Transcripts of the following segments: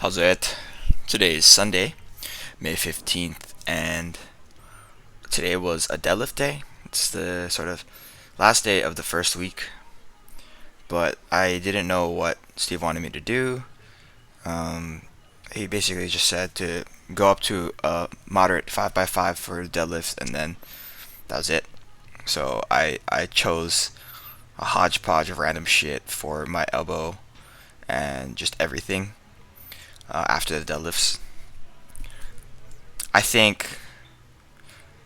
How's it? Today is Sunday, May 15th, and today was a deadlift day. It's the sort of last day of the first week, but I didn't know what Steve wanted me to do. Um, he basically just said to go up to a moderate 5x5 for deadlift, and then that was it. So I chose a hodgepodge of random shit for my elbow and just everything after the deadlifts. I think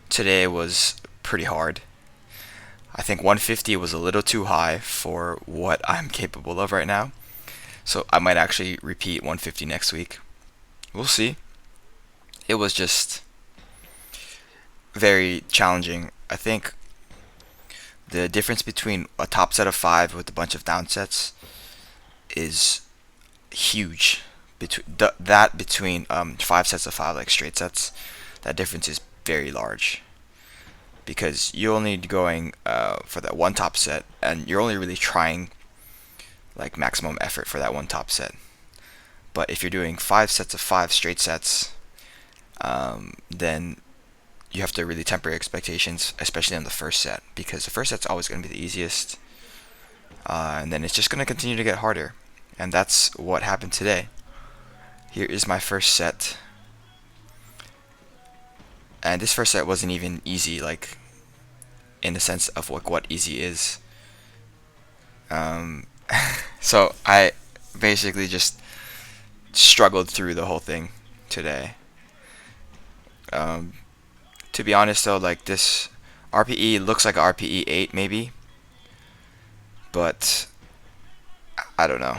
today was pretty hard. I think 150 was a little too high for what I'm capable of right now. So I might actually repeat 150 next week. We'll see. It was just very challenging. I think the difference between a top set of five with a bunch of down sets is huge. Between five sets of five, like straight sets, that difference is very large because you're only going for that one top set, and you're only really trying like maximum effort for that one top set. But if you're doing five sets of five straight sets, then you have to really temper your expectations, especially on the first set, because the first set's always going to be the easiest, and then it's just going to continue to get harder. And that's what happened today. Here is my first set, and this first set wasn't even easy, like in the sense of like what easy is. Um, so I basically just struggled through the whole thing today. Um, to be honest though, like this RPE looks like a RPE 8 maybe, but I don't know.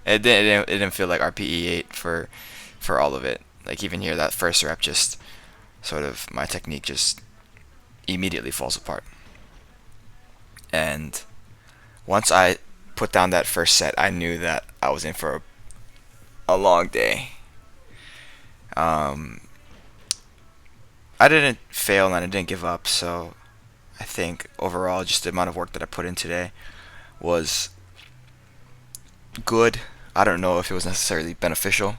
It didn't feel like RPE 8 for all of it. Like even here, that first rep just sort of my technique just immediately falls apart. And once I put down that first set, I knew that I was in for a long day. Um, I didn't fail and I didn't give up, so I think overall, just the amount of work that I put in today was good. I don't know if it was necessarily beneficial,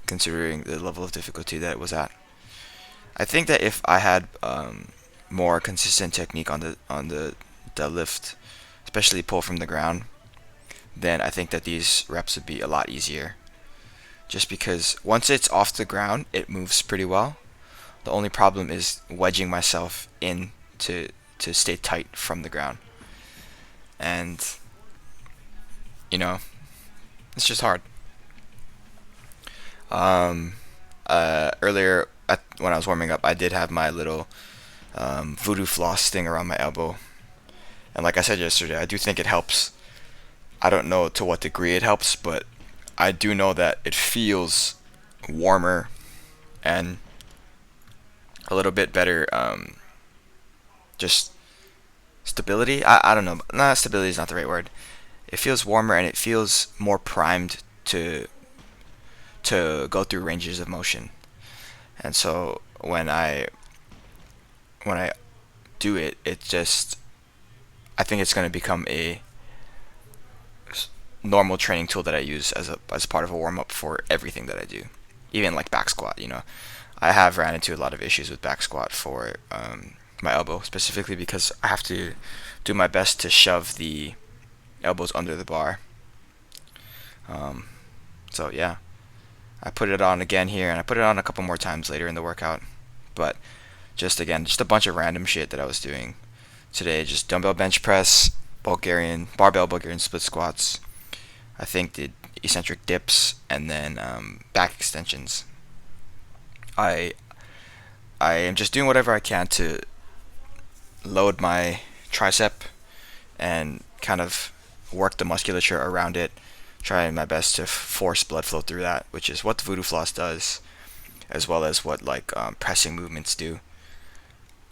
considering the level of difficulty that it was at. I think that if I had more consistent technique on the deadlift, especially pull from the ground, then I think that these reps would be a lot easier. Just because once it's off the ground, it moves pretty well. The only problem is wedging myself in to stay tight from the ground, and you know it's just hard. Um, Earlier when I was warming up, I did have my little voodoo floss thing around my elbow, and like I said yesterday, I do think it helps. I don't know to what degree it helps, but I do know that it feels warmer and a little bit better. Just stability. I don't know. Nah, stability is not the right word. It feels warmer and it feels more primed to go through ranges of motion. And so when I do it, it just I think it's going to become a normal training tool that I use as part of a warm up for everything that I do, even like back squat. I have ran into a lot of issues with back squat for my elbow, specifically because I have to do my best to shove the elbows under the bar. Um, so yeah, I put it on again here, and I put it on a couple more times later in the workout. But just a bunch of random shit that I was doing today. Just dumbbell bench press, barbell Bulgarian split squats. I think did eccentric dips, and then back extensions. I I am just doing whatever I can to load my tricep and kind of work the musculature around it, trying my best to force blood flow through that, which is what the voodoo floss does, as well as what like pressing movements do,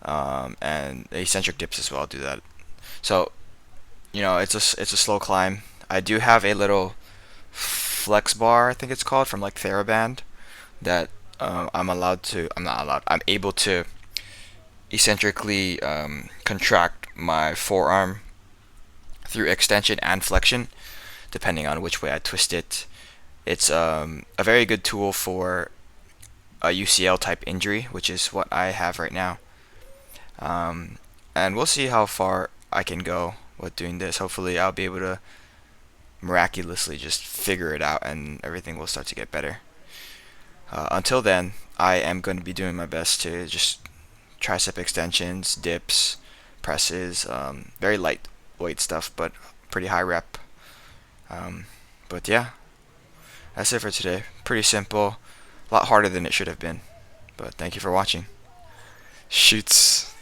and eccentric dips as well do that. So it's a slow climb. I do have a little flex bar, I think it's called, from like TheraBand that I'm not allowed. I'm able to eccentrically contract my forearm through extension and flexion, depending on which way I twist it. It's a very good tool for a UCL type injury, which is what I have right now. Um, and we'll see how far I can go with doing this. Hopefully, I'll be able to miraculously just figure it out and everything will start to get better. Until then, I am going to be doing my best to just tricep extensions, dips, presses, very lightweight stuff, but pretty high rep. Um, but yeah, that's it for today. Pretty simple, a lot harder than it should have been. But thank you for watching. Shoots.